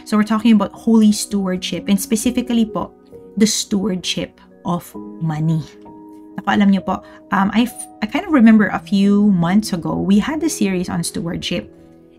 So we're talking about holy stewardship, and specifically po, the stewardship of money. Ako, alam niyo po, I kind of remember a few months ago, we had a series on stewardship.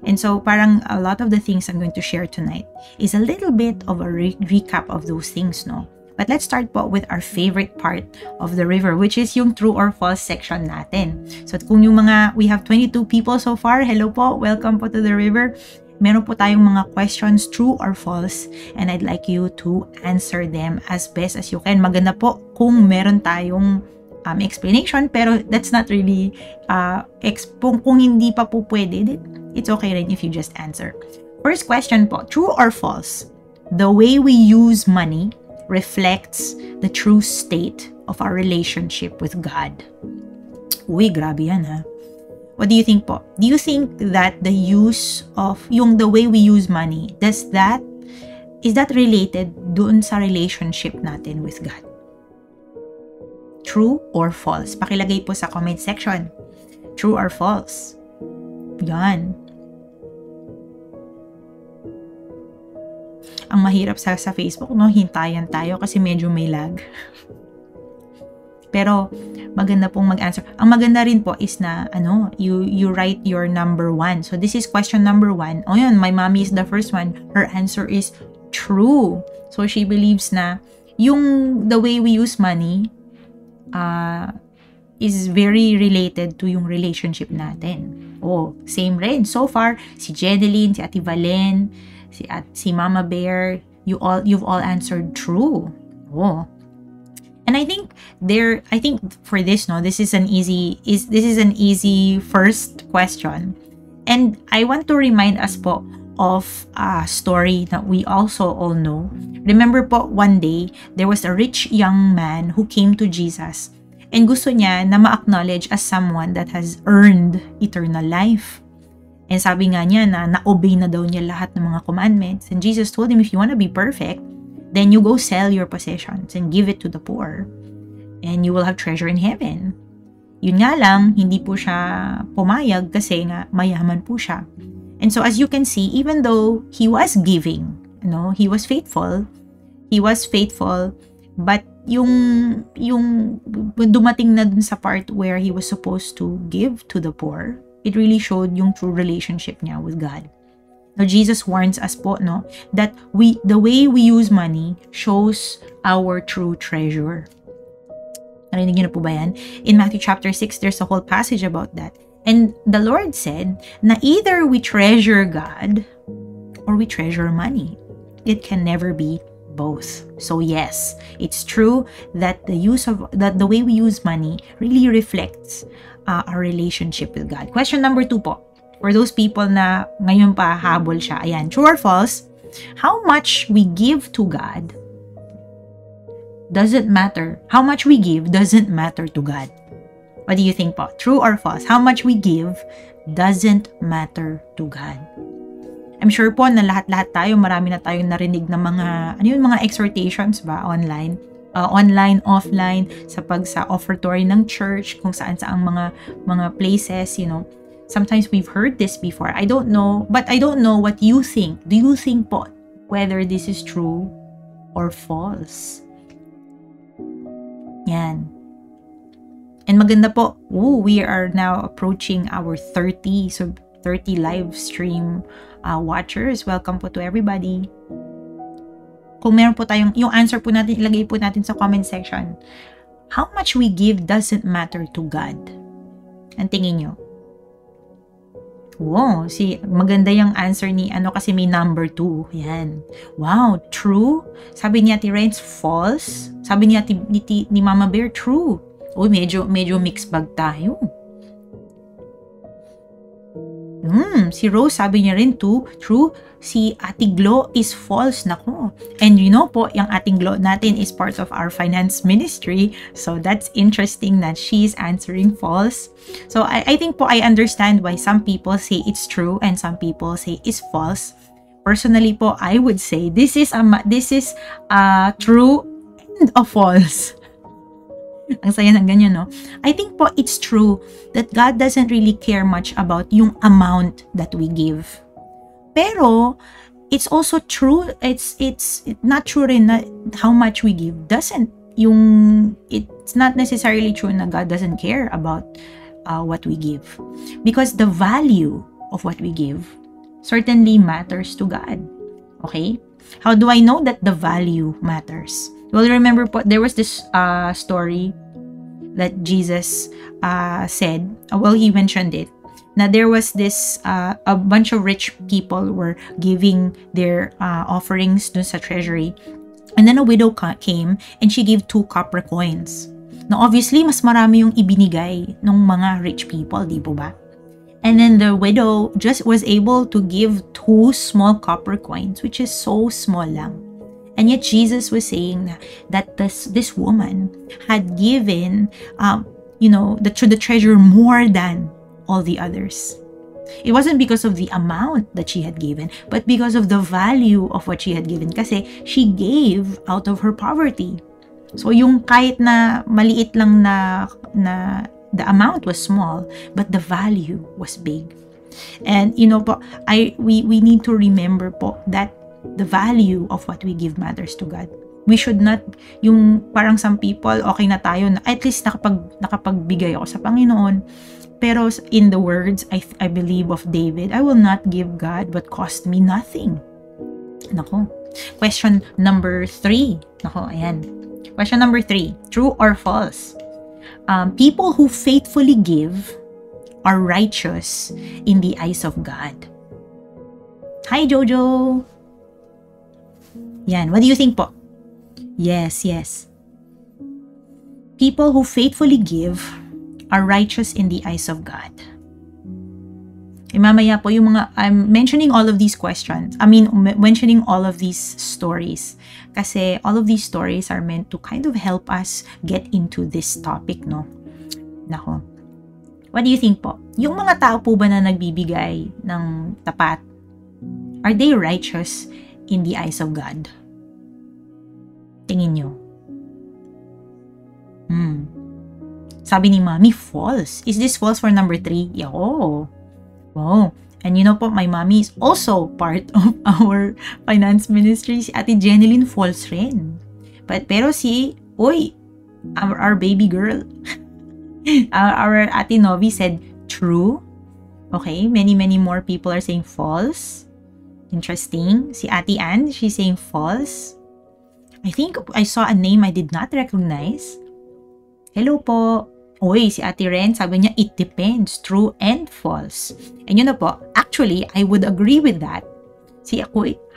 And so parang a lot of the things I'm going to share tonight is a little bit of a recap of those things, no? But let's start po with our favorite part of the river, which is yung true or false section natin. So kung yung we have 22 people so far, hello po, welcome po to the river. Meron po tayong mga questions, true or false, and I'd like you to answer them as best as you can. Maganda po kung meron tayong explanation, pero that's not really, kung hindi pa po pwede, it's okay rin if you just answer. First question po, true or false? The way we use money reflects the true state of our relationship with God. Uy, grabe yan ha. What do you think po? Do you think that the use of, the way we use money, is that related dun sa relationship natin with God? True or false? Pakilagay po sa comment section. True or false? Yan. Ang mahirap sa Facebook, no? Hintayan tayo kasi medyo may lag. Pero maganda pong mag-answer. Ang maganda rin po is na you write your number 1. So this is question number 1. Oh yun, my mommy is the first one. Her answer is true. So she believes na the way we use money is very related to yung relationship natin. Oh, same rin. So far, si Jedeline, si Ate Valen, si Mama Bear, you've all answered true. Oh. And I think for this, no, this is an easy first question. And I want to remind us po of a story that we also all know. Remember po, one day, there was a rich young man who came to Jesus and gusto niya na ma-acknowledge as someone that has earned eternal life. And sabi nga niya na na-obey na daw niya lahat ng mga commandments. And Jesus told him, if you want to be perfect, then you go sell your possessions and give it to the poor. And you will have treasure in heaven. Yun nga lang, hindi po siya pumayag kasi nga mayaman po siya. And so as you can see, even though he was giving, he was faithful, but yung dumating na dun sa part where he was supposed to give to the poor, it really showed yung true relationship niya with God. Now, Jesus warns us po, no, that the way we use money shows our true treasure. Narinig niyo na po ba yan? In Matthew chapter 6, there's a whole passage about that. And the Lord said na either we treasure God or we treasure money. It can never be both. So yes, it's true that the way we use money really reflects our relationship with God. Question number 2 po. For those people na ngayon pa habol siya, ayan, true or false? How much we give to God doesn't matter. How much we give doesn't matter to God. What do you think po? True or false? How much we give doesn't matter to God. I'm sure po na lahat-lahat tayo, marami na tayong narinig na mga exhortations ba online, offline, sa offertory ng church, kung saan-saang mga places, Sometimes we've heard this before. I don't know what you think. Do you think po whether this is true or false? Yan. And maganda po, we are now approaching our 30. So 30 live stream watchers. Welcome po to everybody. Kung meron po tayong, yung answer po natin, ilagay po natin sa comment section. How much we give doesn't matter to God. Ang tingin nyo? Wow, maganda yung answer ni kasi may number 2. Yan. Wow, true. Sabi ni Ate Renz, false. Sabi ni ni Mama Bear, true. Uy, medyo mixed bag tayo. Si Rose, sabi niya rin true. Si Ate Glo is false. Nako. And po, yung Ate Glo natin is part of our finance ministry. So that's interesting that she's answering false. So I think po, I understand why some people say it's true and some people say it's false. Personally po, I would say this is true and a false. Ang saya ng ganyan, no? I think po, it's true that God doesn't really care much about yung amount that we give. Pero, it's also true, it's not true rin na how much we give doesn't, it's not necessarily true na God doesn't care about what we give, because the value of what we give certainly matters to God. Okay? How do I know that the value matters? Well, remember po, there was this story that Jesus said, well, he mentioned it. Now, there was this, a bunch of rich people were giving their offerings dun sa treasury. And then a widow came and she gave 2 copper coins. Now, obviously, mas marami yung ibinigay ng mga rich people, di po ba? And then the widow just was able to give 2 small copper coins, which is so small lang. And yet Jesus was saying that this woman had given, the treasure more than all the others. It wasn't because of the amount that she had given, but because of the value of what she had given. Kasi she gave out of her poverty. So yung kahit na maliit lang na the amount was small, but the value was big. And po, we need to remember po that the value of what we give matters to God. We should not, yung parang some people, okay na tayo na at least nakapagbigay ako sa Panginoon. Pero in the words, I believe of David, I will not give God what cost me nothing. Nako. Question number 3. Nako, ayan. Question number 3. True or false? People who faithfully give are righteous in the eyes of God. Hi, Jojo! Yan. What do you think po? Yes. People who faithfully give are righteous in the eyes of God. Mamaya po yung mga, I'm mentioning all of these questions. Mentioning all of these stories. Kasi all of these stories are meant to kind of help us get into this topic, no? Nako. What do you think po? Yung mga tao po ba na nagbibigay ng tapat, are they righteous in the eyes of God? Tingin nyo. Sabi ni Mommy, false. Is this false for number 3? Yeah, oh. Wow. And po, my mommy is also part of our finance ministry. Si Ate Jeneline, false rin. Pero our baby girl, our Ate Novi said true. Okay, many more people are saying false. Interesting. Si Ate Ann, she's saying false. I think I saw a name I did not recognize. Hello po. Si Ate Ren, sabi niya, it depends, true and false. And po, actually, I would agree with that.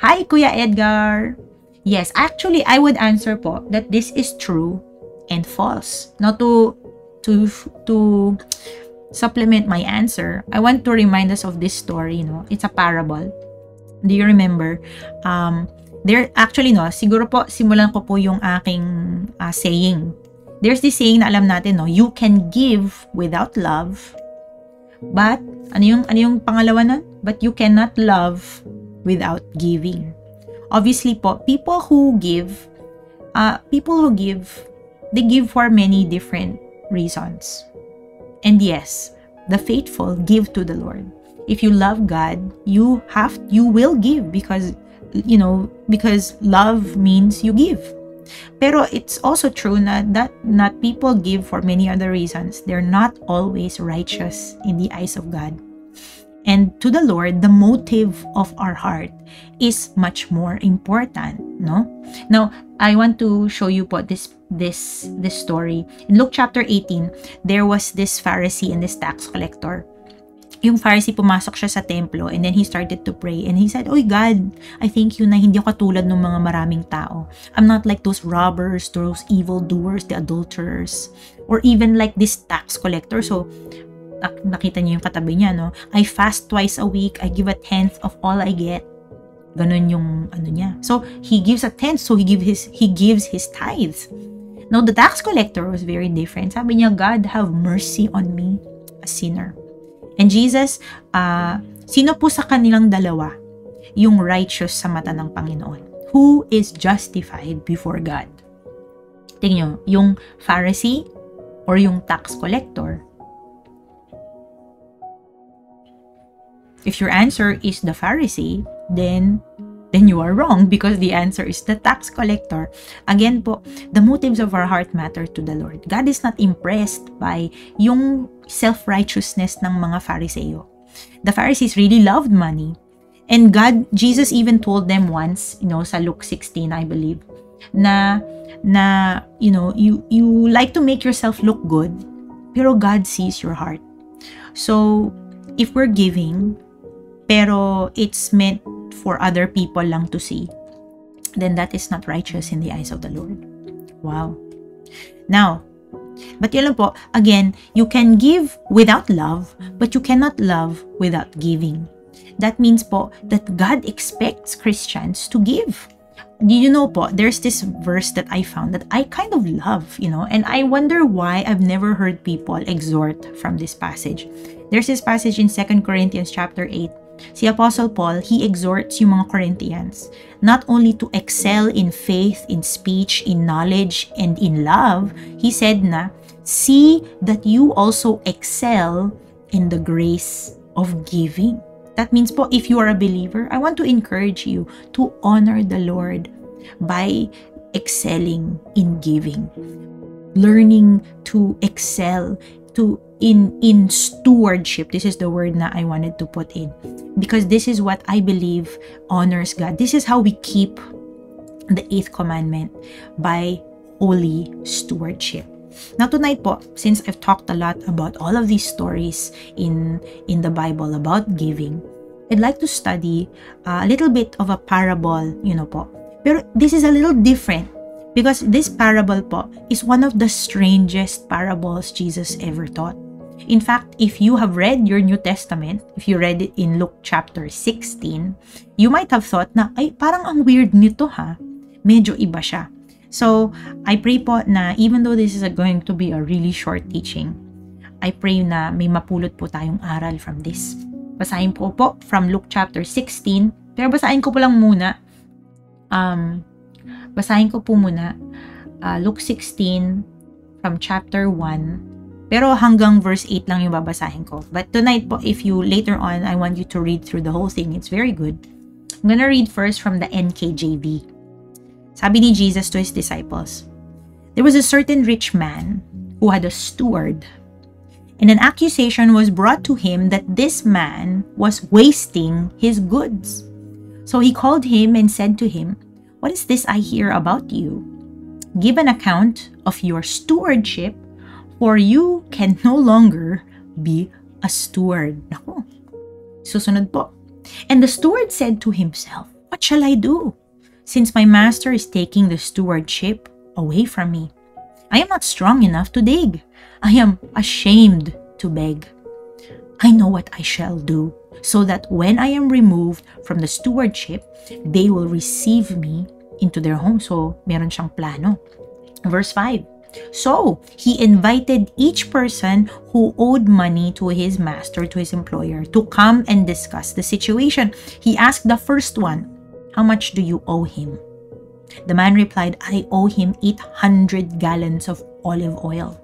Hi, Kuya Edgar. Yes, actually, I would answer po that this is true and false. Now, to supplement my answer, I want to remind us of this story, It's a parable. Do you remember? There, actually, siguro po, simulan ko po yung aking saying. There's this saying na alam natin, you can give without love, but, ano yung pangalawa nun? But you cannot love without giving. Obviously po, people who give, they give for many different reasons. And yes, the faithful give to the Lord. If you love God, you will give because love means you give. Pero it's also true that not people give for many other reasons. They're not always righteous in the eyes of God. And to the Lord, the motive of our heart is much more important, no? Now, I want to show you po this story. In Luke chapter 18, there was this Pharisee and this tax collector. Yung Pharisee, pumasok siya sa templo and then he started to pray and he said, "Oy God, I thank you na hindi ako katulad ng mga maraming tao. I'm not like those robbers, those evildoers, the adulterers, or even like this tax collector." So, nakita niyo yung katabi niya, no? I fast twice a week. I give 1/10 of all I get. Ganun yung niya. So, he gives 1/10, so he gives his tithes. Now, the tax collector was very different. Sabi niya, "God, have mercy on me, a sinner." And Jesus, sino po sa kanilang dalawa yung righteous sa mata ng Panginoon? Who is justified before God? Tingnan nyo, yung Pharisee or yung tax collector? If your answer is the Pharisee, then then you are wrong, because the answer is the tax collector. Again po, the motives of our heart matter to the Lord. God is not impressed by yung self-righteousness ng mga Phariseo. The Pharisees really loved money. And Jesus even told them once, sa Luke 16, I believe, na you like to make yourself look good, pero God sees your heart. So, if we're giving, pero it's meant for other people lang to see, then that is not righteous in the eyes of the Lord. Wow. Now, but yun lang po, again, you can give without love, but you cannot love without giving. That means po that God expects Christians to give. You know po, there's this verse that I found that I kind of love, and I wonder why I've never heard people exhort from this passage. There's this passage in 2 Corinthians chapter 8. Si Apostle Paul, he exhorts yung mga Corinthians not only to excel in faith, in speech, in knowledge, and in love. He said na, see that you also excel in the grace of giving. That means po, if you are a believer, I want to encourage you to honor the Lord by excelling in giving. Learning to excel in stewardship. This is the word na I wanted to put in. Because this is what I believe honors God. This is how we keep the 8th commandment, by holy stewardship. Now tonight po, since I've talked a lot about all of these stories in the Bible about giving, I'd like to study a little bit of a parable, po. Pero this is a little different because this parable po is one of the strangest parables Jesus ever taught. In fact, if you have read your New Testament, if you read it in Luke chapter 16, you might have thought na, ay, parang ang weird nito ha. Medyo iba siya. So, I pray po na even though this is going to be a really short teaching, I pray na may mapulot po tayong aral from this. Basahin po from Luke chapter 16, pero basahin ko po lang muna. Luke 16 from chapter 1, pero hanggang verse 8 lang yung babasahin ko. But tonight po, if you later on, I want you to read through the whole thing. It's very good. I'm gonna read first from the NKJV. Sabi ni Jesus to his disciples, there was a certain rich man who had a steward, and an accusation was brought to him that this man was wasting his goods. So he called him and said to him, what is this I hear about you? Give an account of your stewardship, for you can no longer be a steward. Naku. Susunod po. And the steward said to himself, what shall I do, since my master is taking the stewardship away from me? I am not strong enough to dig. I am ashamed to beg. I know what I shall do, so that when I am removed from the stewardship, they will receive me into their home. So, meron siyang plano. Verse 5. So, he invited each person who owed money to his master, to his employer, to come and discuss the situation. He asked the first one, how much do you owe him? The man replied, I owe him 800 gallons of olive oil.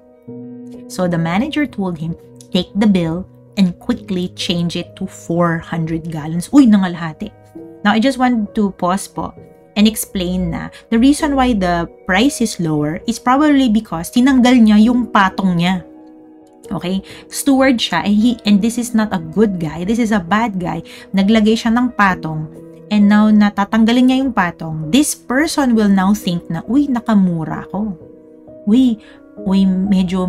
So the manager told him, take the bill and quickly change it to 400 gallons. Uy, nangalahati. Now, I just want to pause po and explain na the reason why the price is lower is probably because tinanggal niya yung patong niya. Okay? Steward siya, and this is not a good guy. This is a bad guy. Naglagay siya ng patong, and now natatanggalin niya yung patong. This person will now think na, uy, nakamura ko. Uy, medyo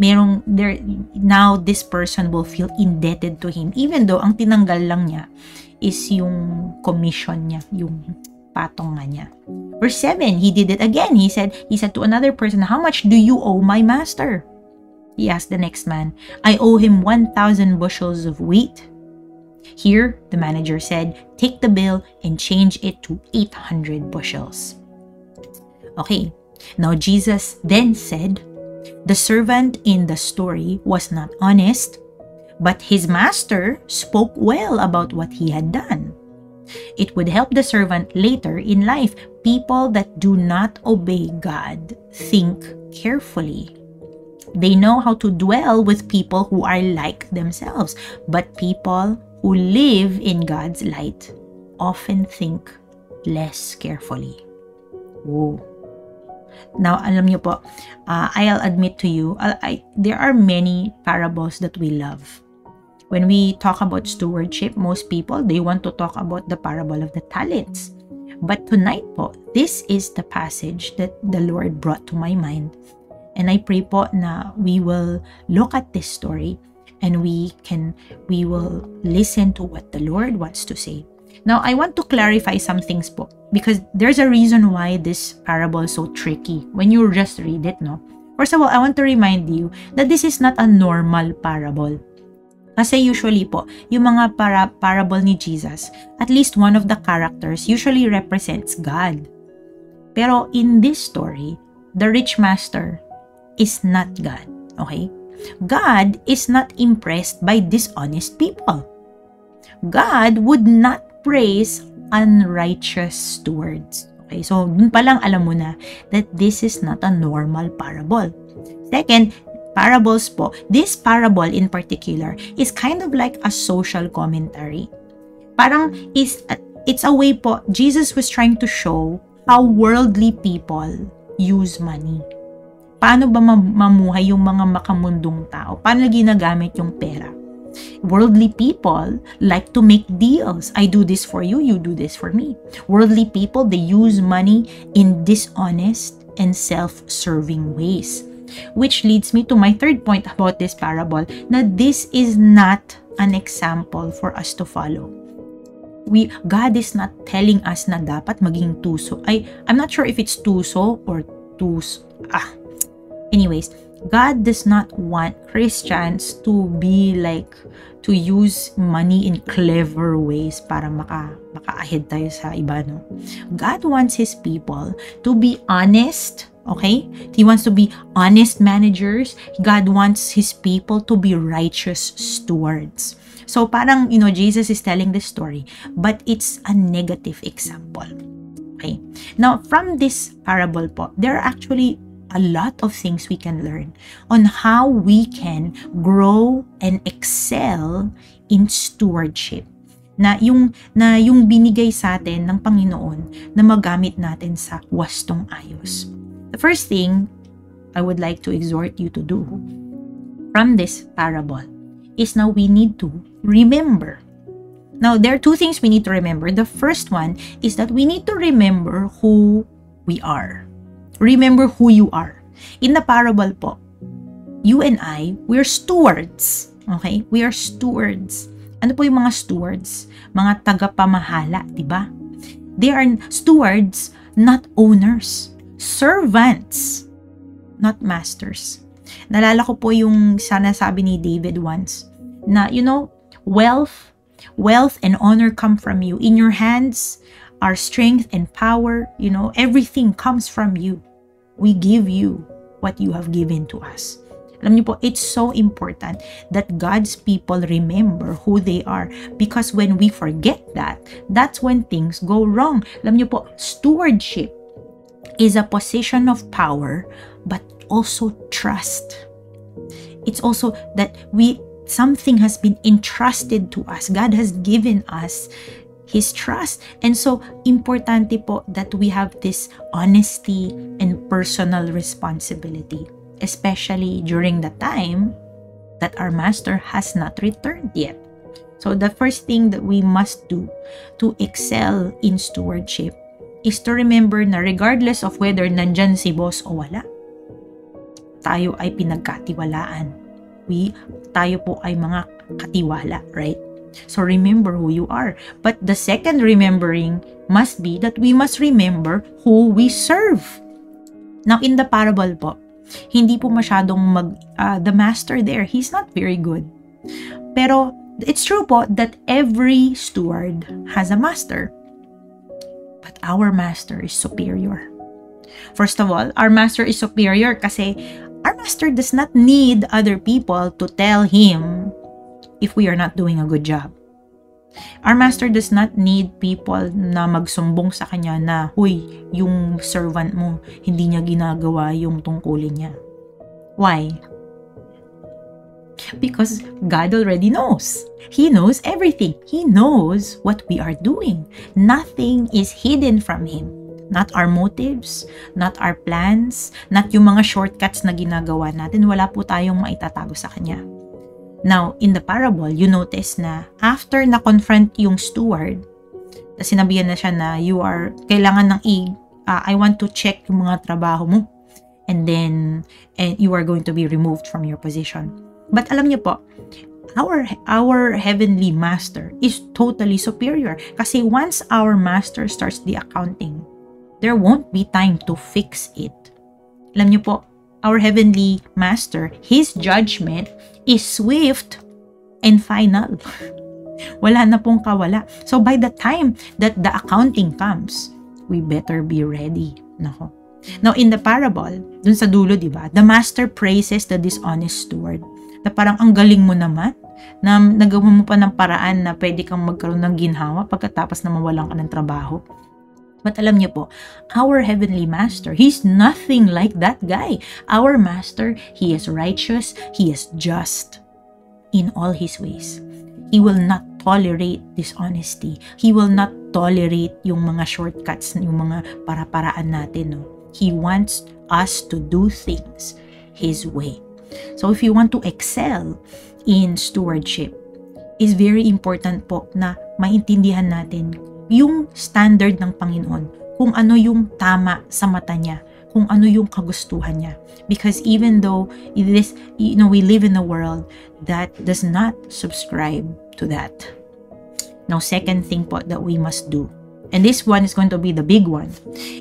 merong there. Now this person will feel indebted to him, even though ang tinanggal lang niya is yung commission niya, yung patong nga niya. Verse 7, he did it again. He said to another person, how much do you owe my master? He asked the next man, I owe him 1,000 bushels of wheat. Here, the manager said, take the bill and change it to 800 bushels. Okay, now Jesus then said, the servant in the story was not honest, but his master spoke well about what he had done. It would help the servant later in life. People that do not obey God think carefully. They know how to dwell with people who are like themselves, but people who live in God's light often think less carefully. Whoa. Now, alam niyo po, I'll admit to you, there are many parables that we love. When we talk about stewardship, most people, they want to talk about the parable of the talents. But tonight po, this is the passage that the Lord brought to my mind. And I pray po na we will look at this story and we will listen to what the Lord wants to say. Now, I want to clarify some things po, because there's a reason why this parable is so tricky when you just read it, no? First of all, I want to remind you that this is not a normal parable. Kasi usually po, yung mga parable ni Jesus, at least one of the characters usually represents God. Pero in this story, the rich master is not God, okay? God is not impressed by dishonest people. God would not praise unrighteous stewards. Okay, so dun pa lang alam mo na that this is not a normal parable. Second, parables po, this parable in particular is kind of like a social commentary. Parang it's a way po, Jesus was trying to show how worldly people use money. Paano ba mamuhay yung mga makamundong tao? Paano ginagamit yung pera? Worldly people like to make deals. I do this for you, you do this for me. Worldly people, they use money in dishonest and self-serving ways. Which leads me to my third point about this parable, na this is not an example for us to follow. God is not telling us na dapat maging tuso. I'm not sure if it's tuso or anyways, God does not want Christians to be like, to use money in clever ways para maka-ahead tayo sa iba, no? God wants His people to be honest. Okay? He wants to be honest managers. God wants His people to be righteous stewards. So parang, Jesus is telling this story, but it's a negative example. Okay? Now, from this parable po, there are actually a lot of things we can learn on how we can grow and excel in stewardship. Na yung binigay sa atin ng Panginoon na magamit natin sa wastong ayos. The first thing I would like to exhort you to do from this parable is now we need to remember. Now, there are two things we need to remember. The first one is that we need to remember who we are. Remember who you are. In the parable po, you and I, we're stewards. Okay? We are stewards. Ano po yung mga stewards? Mga tagapamahala, di ba? They are stewards, not owners. Servants, not masters. Nalala ko po yung sinasabi ni David once na, wealth and honor come from you. In your hands are strength and power. Everything comes from you. We give you what you have given to us. Alam niyo po, it's so important that God's people remember who they are, because when we forget that, that's when things go wrong. Alam niyo po, stewardship is a position of power, but also trust. It's also that something has been entrusted to us. God has given us His trust. And so, importante po that we have this honesty and personal responsibility, especially during the time that our Master has not returned yet. So, the first thing that we must do to excel in stewardship is to remember na regardless of whether nandyan si boss o wala, tayo ay pinagkatiwalaan. Tayo po ay mga katiwala, right? So remember who you are. But the second remembering must be that we must remember who we serve. Now, in the parable po, hindi po masyadong the master there, he's not very good. Pero it's true po that every steward has a master. But our master is superior. First of all, our master is superior kasi our master does not need other people to tell him if we are not doing a good job. Our master does not need people na magsumbong sa kanya na, huy, yung servant mo, hindi niya ginagawa yung tungkulin niya. Why? Because God already knows. He knows everything. He knows what we are doing. Nothing is hidden from Him. Not our motives, not our plans, not yung mga shortcuts na ginagawa natin. Wala po tayong maitatago sa Kanya. Now, in the parable, you notice na after na-confront yung steward, sinabihan na siya na kailangan ng I want to check yung mga trabaho mo. And you are going to be removed from your position. But alam niyo po, our heavenly master is totally superior. Kasi once our master starts the accounting, there won't be time to fix it. Alam niyo po, our heavenly master, his judgment is swift and final. Wala na pong kawala. So by the time that the accounting comes, we better be ready. Nako. Now, in the parable, dun sa dulo, di ba, the master praises the dishonest steward. Na parang ang galing mo naman, na nagawa mo pa ng paraan na pwede kang magkaroon ng ginhawa pagkatapos na mawalan ka ng trabaho. But alam niyo po, our heavenly master, he's nothing like that guy. Our master, he is righteous, he is just in all his ways. He will not tolerate dishonesty. He will not tolerate yung mga shortcuts, yung mga para-paraan natin. No? He wants us to do things His way. So if you want to excel in stewardship, is very important po na maintindihan natin yung standard ng Panginoon, kung ano yung tama sa mata niya, kung ano yung kagustuhan niya. Because even though we live in a world that does not subscribe to that. Now, second thing po that we must do, and this one is going to be the big one,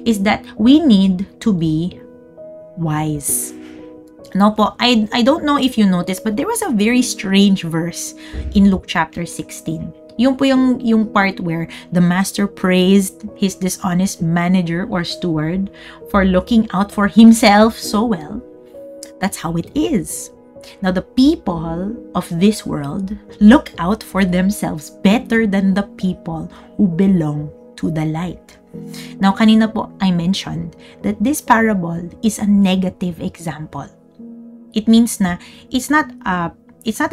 is that we need to be wise. No po, I don't know if you noticed, but there was a very strange verse in Luke chapter 16. Yung po yung part where the master praised his dishonest manager or steward for looking out for himself so well. That's how it is. Now, the people of this world look out for themselves better than the people who belong to the light. Now, kanina po, I mentioned that this parable is a negative example. It means na it's not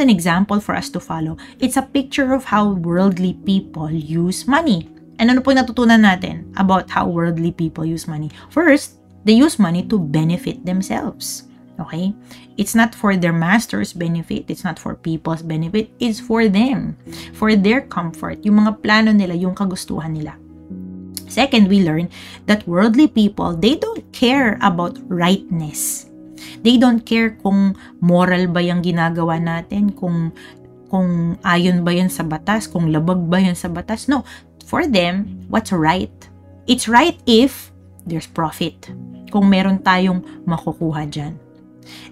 an example for us to follow. It's a picture of how worldly people use money. And ano po yung natutunan natin about how worldly people use money? First, they use money to benefit themselves. Okay? It's not for their master's benefit. It's not for people's benefit. It's for them. For their comfort. Yung mga plano nila, yung kagustuhan nila. Second, we learn that worldly people, they don't care about rightness. They don't care kung moral ba yung ginagawa natin, kung ayon ba yan sa batas, kung labag ba yan sa batas. No, for them, what's right? It's right if there's profit. Kung meron tayong makukuha dyan.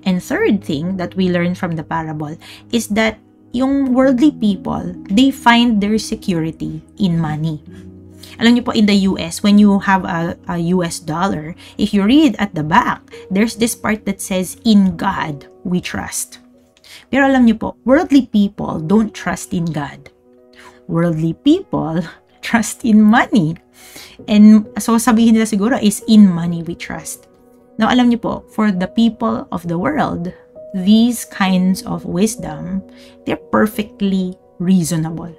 And third thing that we learn from the parable is that yung worldly people, they find their security in money. Alam niyo po, in the US, when you have a US dollar, if you read at the back, there's this part that says, "In God we trust." Pero alam niyo po, worldly people don't trust in God. Worldly people trust in money. And so sabihin nila siguro is, "In money we trust." Now, alam niyo po, for the people of the world, these kinds of wisdom, they're perfectly reasonable.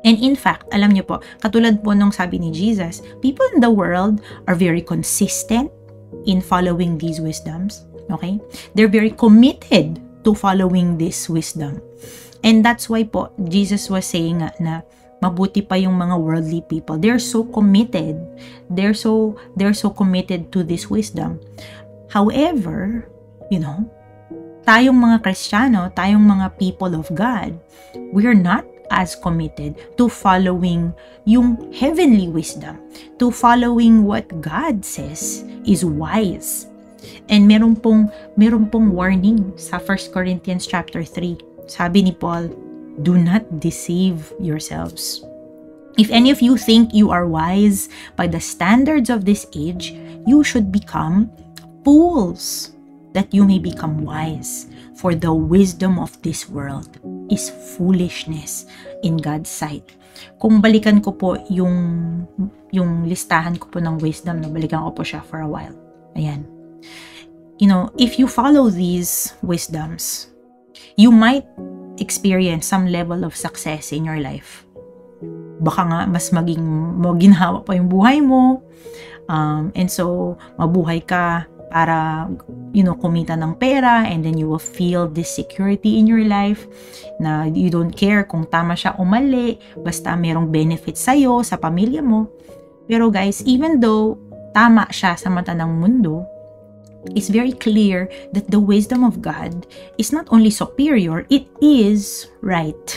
And in fact, alam niyo po, katulad po nung sabi ni Jesus, people in the world are very consistent in following these wisdoms. Okay? They're very committed to following this wisdom. And that's why po, Jesus was saying na mabuti pa yung mga worldly people. They're so committed. They're so committed to this wisdom. However, tayong mga Kristiyano, tayong mga people of God, we are not as committed to following yung heavenly wisdom, to following what God says is wise. And meron pong warning sa 1 Corinthians chapter 3. Sabi ni Paul, "Do not deceive yourselves. If any of you think you are wise by the standards of this age, you should become fools, that you may become wise. For the wisdom of this world is foolishness in God's sight." Kung balikan ko po yung listahan ko po ng wisdom, balikan ko po siya for a while. Ayan. If you follow these wisdoms, You might experience some level of success in your life. Baka nga mas maginhawa pa yung buhay mo. And so, mabuhay ka para, kumita ng pera, and then you will feel this security in your life na you don't care kung tama siya o mali, basta merong benefit sa'yo, sa pamilya mo. Pero guys, even though tama siya sa mata ng mundo, it's very clear that the wisdom of God is not only superior, it is right.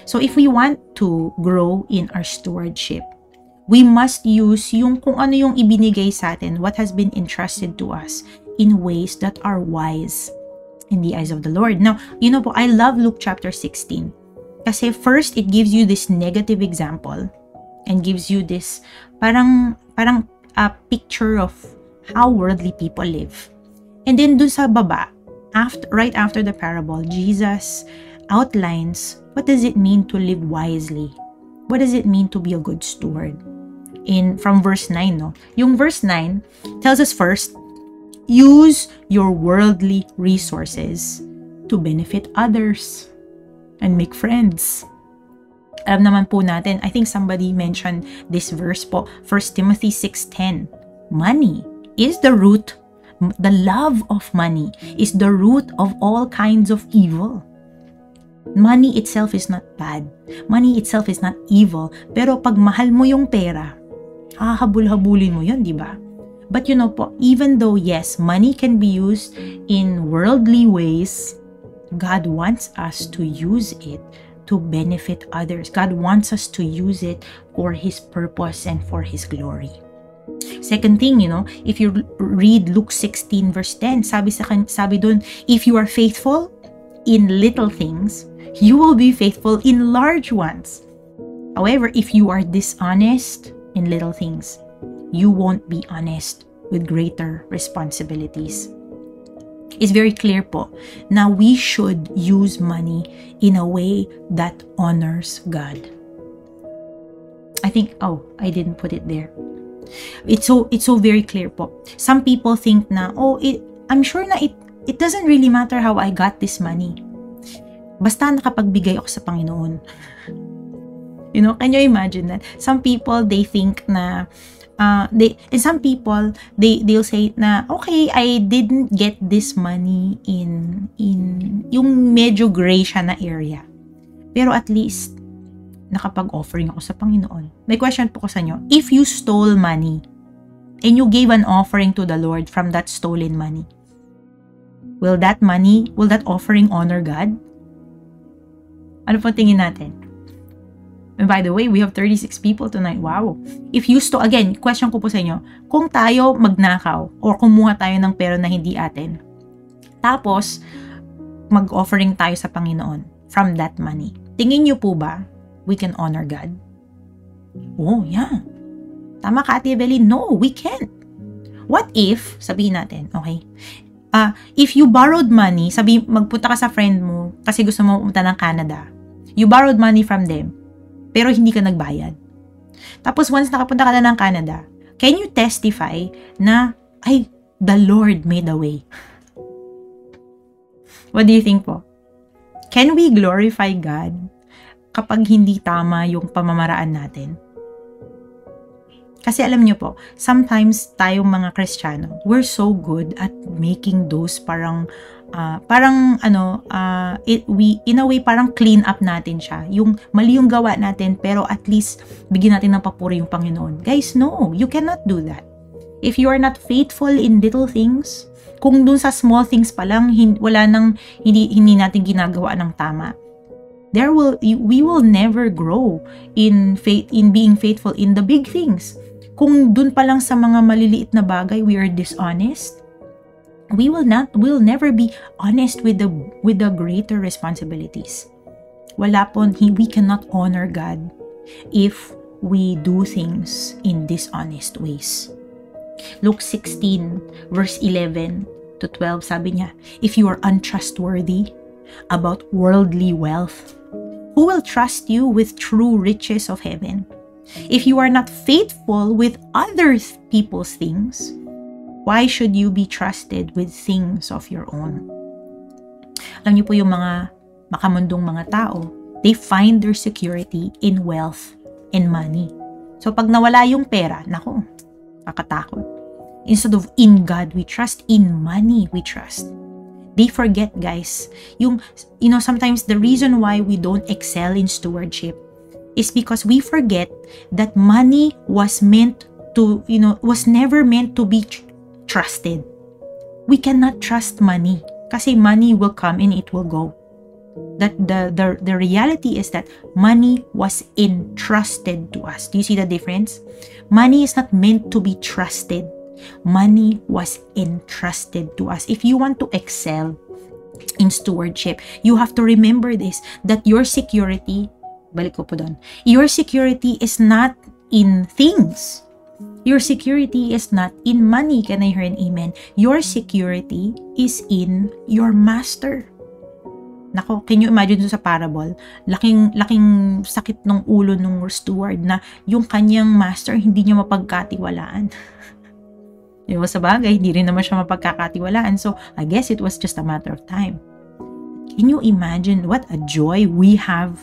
So if we want to grow in our stewardship, we must use kung ano yung ibinigay sa atin, what has been entrusted to us, in ways that are wise in the eyes of the Lord. Now, I love Luke chapter 16. Kasi first, it gives you this negative example and gives you this parang a picture of how worldly people live. And then dun sa baba, right after the parable, Jesus outlines what does it mean to live wisely. What does it mean to be a good steward? From verse 9, no? Yung verse 9 tells us first, use your worldly resources to benefit others and make friends. Alam naman po natin, I think somebody mentioned this verse po, 1 Timothy 6:10. Money is the root, the love of money is the root of all kinds of evil. Money itself is not bad. Money itself is not evil. Pero pag mahal mo yung pera, hahabul-habulin mo yun, di ba? But po, even though yes, money can be used in worldly ways, God wants us to use it to benefit others. God wants us to use it for His purpose and for His glory. Second thing, if you read Luke 16 verse 10, sabi dun, if you are faithful in little things, you will be faithful in large ones. However, if you are dishonest in little things, you won't be honest with greater responsibilities. It's very clear po na we should use money in a way that honors God. I think, I didn't put it there. It's so very clear po. Some people think na, I'm sure na it doesn't really matter how I got this money. Basta nakapagbigay ako sa Panginoon. Can you imagine that? Some people, they think na, some people, they'll say na, okay, I didn't get this money in yung medyo gray siya na area. Pero at least, nakapag-offering ako sa Panginoon. May question po ko sa inyo. If you stole money, and you gave an offering to the Lord from that stolen money, will that offering honor God? Ano po tingin natin? And by the way, we have 36 people tonight. Wow. If you stole, again, question ko po sa inyo, kung tayo magnakaw or kumuha tayo ng pera na hindi atin, tapos mag-offering tayo sa Panginoon from that money, tingin niyo po ba we can honor God? Oh, yeah. Tama ka, Ate Evelyn. No, we can't. What if, sabihin natin, okay, if you borrowed money, magpunta ka sa friend mo kasi gusto mo pumunta ng Canada. You borrowed money from them, pero hindi ka nagbayad. Tapos once nakapunta ka na ng Canada, can you testify na, the Lord made a way? What do you think po? Can we glorify God kapag hindi tama yung pamamaraan natin? Kasi alam nyo po, sometimes tayong mga Kristiyano, we're so good at making those we in a way parang clean up natin siya. Yung mali yung gawa natin, pero at least bigyan natin ng papuri yung Panginoon. Guys, no, you cannot do that. If you are not faithful in little things, kung dun sa small things pa lang, wala nang hindi natin ginagawa ng tama, we will never grow in faith, in being faithful in the big things. Kung dun pa lang sa mga maliliit na bagay we are dishonest, we'll never be honest with the greater responsibilities. We cannot honor God if we do things in dishonest ways. Luke 16 verse 11 to 12, sabi niya, if you are untrustworthy about worldly wealth, who will trust you with true riches of heaven? If you are not faithful with other people's things, why should you be trusted with things of your own? Alam niyo po yung mga makamundong mga tao, they find their security in wealth and money. So pag nawala yung pera, nako, kakatakot. Instead of in God we trust, in money we trust. They forget, guys, sometimes the reason why we don't excel in stewardship is because we forget that money was never meant to be trusted. We cannot trust money kasi money will come and it will go. That the reality is that money was entrusted to us. Do you see the difference? Money is not meant to be trusted. Money was entrusted to us. If you want to excel in stewardship, you have to remember this, that your security, balik ko po doon, your security is not in things. Your security is not in money. Can I hear an amen? Your security is in your master. Nako, can you imagine sa parable? Laking sakit ng ulo ng steward na yung kanyang master hindi niya mapagkatiwalaan. Diba, sa bagay, hindi rin naman siya mapagkakatiwalaan. So, I guess it was just a matter of time. Can you imagine what a joy we have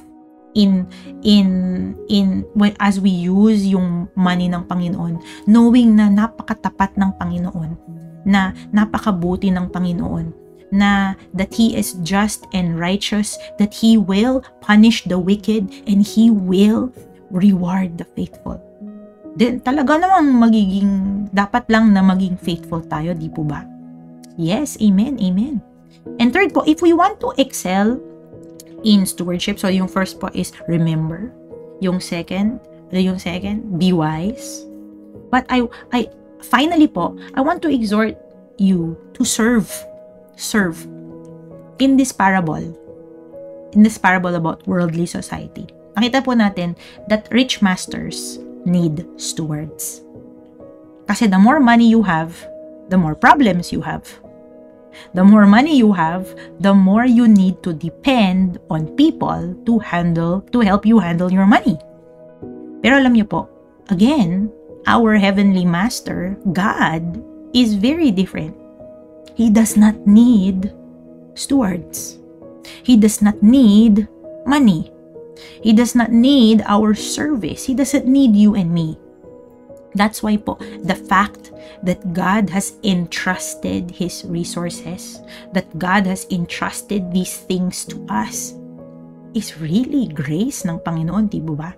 as we use yung money ng Panginoon, knowing na napakatapat ng Panginoon, na napakabuti ng Panginoon, na that He is just and righteous, that He will punish the wicked and He will reward the faithful. Then talaga namang dapat lang na maging faithful tayo, di po ba? Yes, amen, amen. And third po, if we want to excel in stewardship, so yung first po is remember. Yung second, be wise. But I finally po, I want to exhort you to serve in this parable about worldly society. Nakita po natin that rich masters need stewards. Kasi the more money you have, the more problems you have. The more money you have, the more you need to depend on people to help you handle your money. Pero alam niyo po, again, our heavenly master, God, is very different. He does not need stewards. He does not need money. He does not need our service. He doesn't need you and me. That's why po, the fact that God has entrusted His resources, that God has entrusted these things to us, is really grace ng Panginoon, di ba?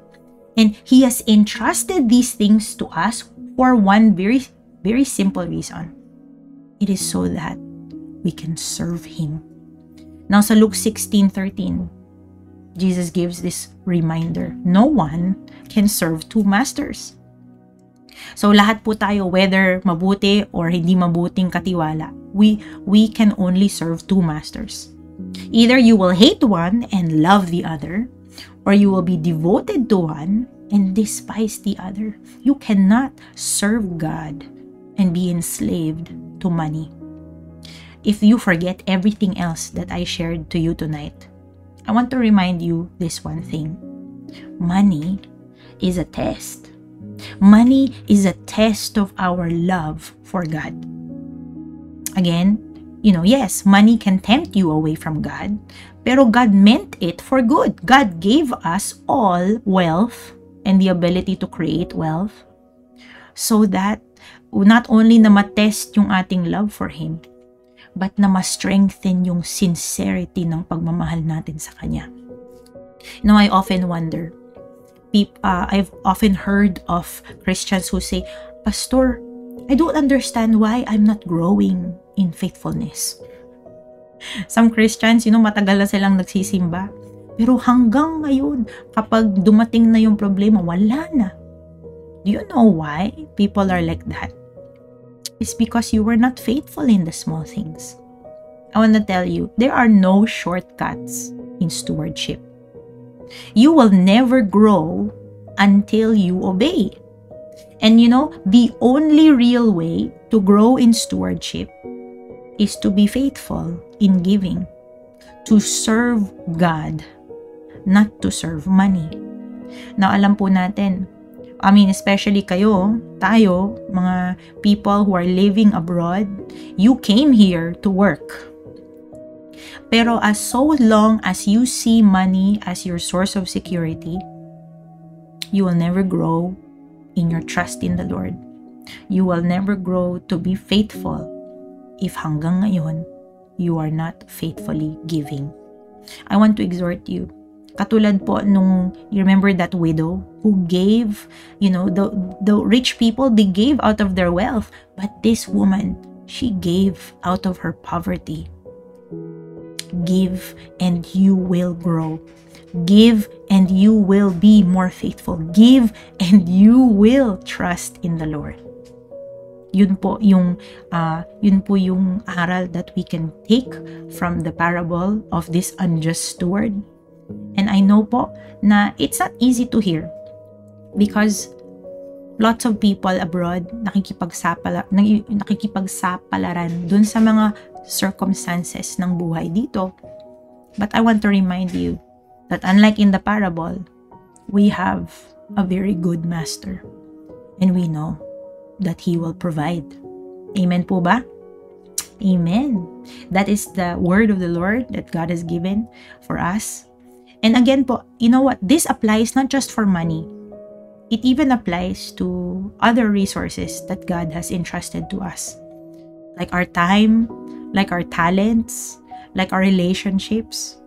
And He has entrusted these things to us for one very, very simple reason. It is so that we can serve Him. Now sa Luke 16:13, Jesus gives this reminder, no one can serve two masters. So lahat po tayo, whether mabuti or hindi mabuting katiwala, we can only serve two masters. Either you will hate one and love the other, or you will be devoted to one and despise the other. You cannot serve God and be enslaved to money. If you forget everything else that I shared to you tonight, I want to remind you this one thing. Money is a test. Money is a test of our love for God. Again, yes, money can tempt you away from God, pero God meant it for good. God gave us all wealth and the ability to create wealth so that not only na matest yung ating love for Him, but na ma-strengthen yung sincerity ng pagmamahal natin sa Kanya. I often wonder, I've often heard of Christians who say, Pastor, I don't understand why I'm not growing in faithfulness. Some Christians, matagal na silang nagsisimba. Pero hanggang ngayon, kapag dumating na yung problema, wala na. Do you know why people are like that? It's because you were not faithful in the small things. I want to tell you, there are no shortcuts in stewardship. You will never grow until you obey. And the only real way to grow in stewardship is to be faithful in giving, to serve God, not to serve money. Now, alam po natin, especially tayo, mga people who are living abroad, you came here to work. Pero so long as you see money as your source of security, you will never grow in your trust in the Lord. You will never grow to be faithful if hanggang ngayon, you are not faithfully giving. I want to exhort you. Katulad po nung, you remember that widow who gave, the rich people, they gave out of their wealth. But this woman, she gave out of her poverty. Give and you will grow. Give and you will be more faithful. Give and you will trust in the Lord. Yun po yung aral that we can take from the parable of this unjust steward. And I know po na it's not easy to hear because lots of people abroad nakikipagsapalaran dun sa mga circumstances ng buhay dito. But I want to remind you that unlike in the parable, we have a very good master and we know that He will provide. Amen po ba? Amen. That is the word of the Lord that God has given for us. And again po, you know what? This applies not just for money. It even applies to other resources that God has entrusted to us. Like our time, like our talents, like our relationships.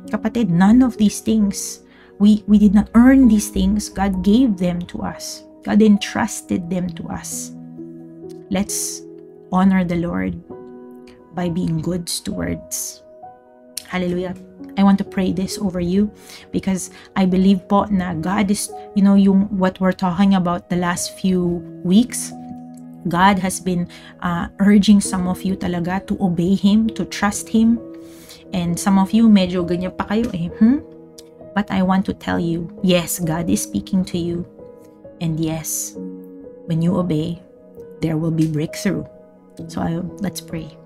Kapatid, none of these things, we did not earn these things. God gave them to us. God entrusted them to us. Let's honor the Lord by being good stewards. Hallelujah. I want to pray this over you because I believe po na God is, yung what we're talking about the last few weeks, God has been urging some of you talaga to obey Him, to trust Him. And some of you, medyo ganyan pa kayo But I want to tell you, yes, God is speaking to you. And yes, when you obey, there will be breakthrough. So let's pray.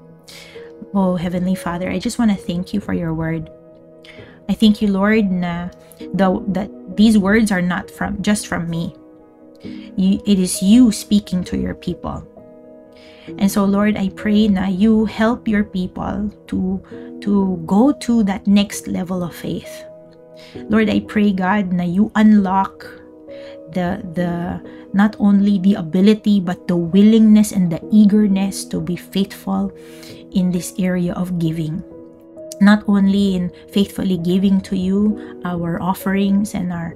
Oh, Heavenly Father, I just want to thank you for your word. I thank you, Lord, that these words are not just from me. It is you speaking to your people. And so, Lord, I pray na you help your people to go to that next level of faith. Lord, I pray, God, na you unlock the not only the ability but the willingness and the eagerness to be faithful in this area of giving. Not only in faithfully giving to you our offerings and our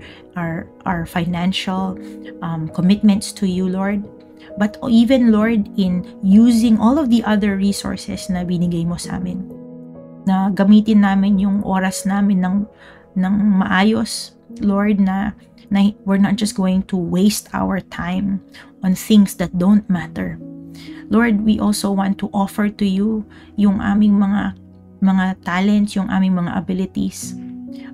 financial commitments to you, Lord, but even, Lord, in using all of the other resources na binigay mo sa amin. Na gamitin namin yung oras namin ng maayos, Lord, na we're not just going to waste our time on things that don't matter. Lord, we also want to offer to you yung aming mga talents, yung aming mga abilities.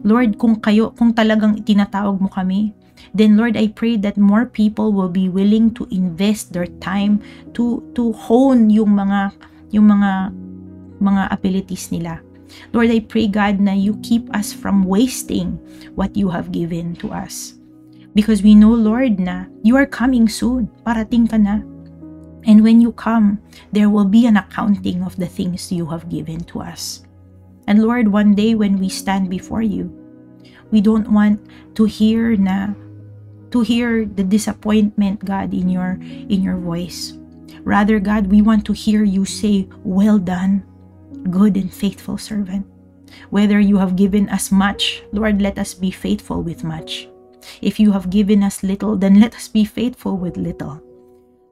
Lord, kung talagang tinatawag mo kami, then Lord, I pray that more people will be willing to invest their time to hone yung mga abilities nila. Lord, I pray, God, na you keep us from wasting what you have given to us. Because we know, Lord, na you are coming soon. Parating ka na. And when you come, there will be an accounting of the things you have given to us. And Lord, one day when we stand before you, we don't want to hear the disappointment, God, in your voice. Rather, God, we want to hear you say, "Well done, good and faithful servant." Whether you have given us much, Lord, let us be faithful with much. If you have given us little, then let us be faithful with little.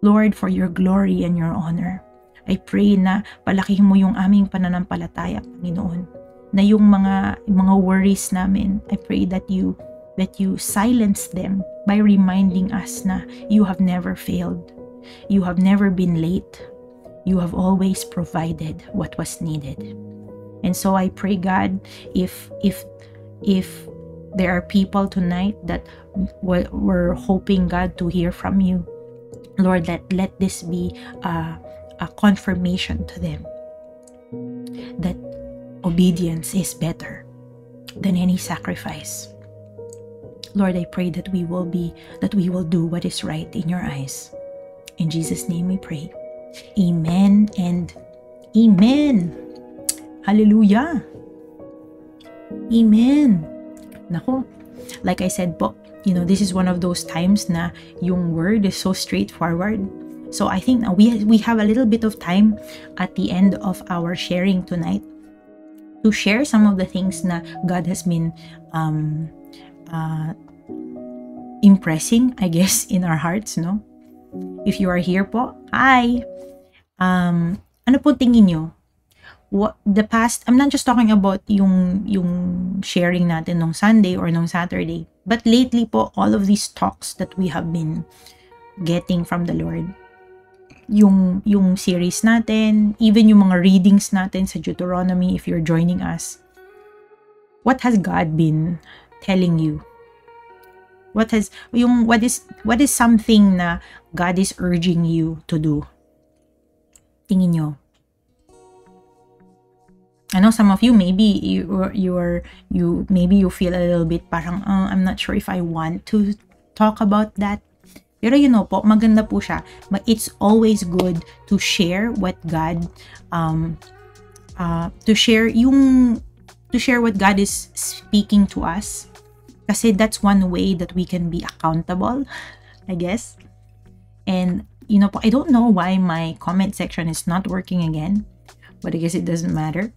Lord, for your glory and your honor, I pray na palakihin mo yung aming pananampalataya, Panginoon. Na yung mga worries namin, I pray that you silence them by reminding us na you have never failed. You have never been late. You have always provided what was needed. And so I pray, God, if there are people tonight that were hoping, God, to hear from you, Lord, let this be a confirmation to them that obedience is better than any sacrifice. Lord, I pray that we will do what is right in your eyes. In Jesus' name we pray. Amen and amen. Hallelujah. Amen. Nako, like I said po, this is one of those times na yung word is so straightforward. So I think now we have a little bit of time at the end of our sharing tonight to share some of the things na God has been impressing, I guess, in our hearts, no? If you are here po, hi! Ano po tingin nyo? The past, I'm not just talking about yung sharing natin nung Sunday or nung Saturday, but lately po, all of these talks that we have been getting from the Lord, yung series natin, even yung mga readings natin sa Deuteronomy, if you're joining us, what has God been telling you? What is something na God is urging you to do? Tingin nyo. I know some of you, maybe maybe you feel a little bit parang, I'm not sure if I want to talk about that. Pero po, maganda po siya. But it's always good to share what God, to share what God is speaking to us. Kasi that's one way that we can be accountable, I guess. And, po, I don't know why my comment section is not working again. But I guess it doesn't matter.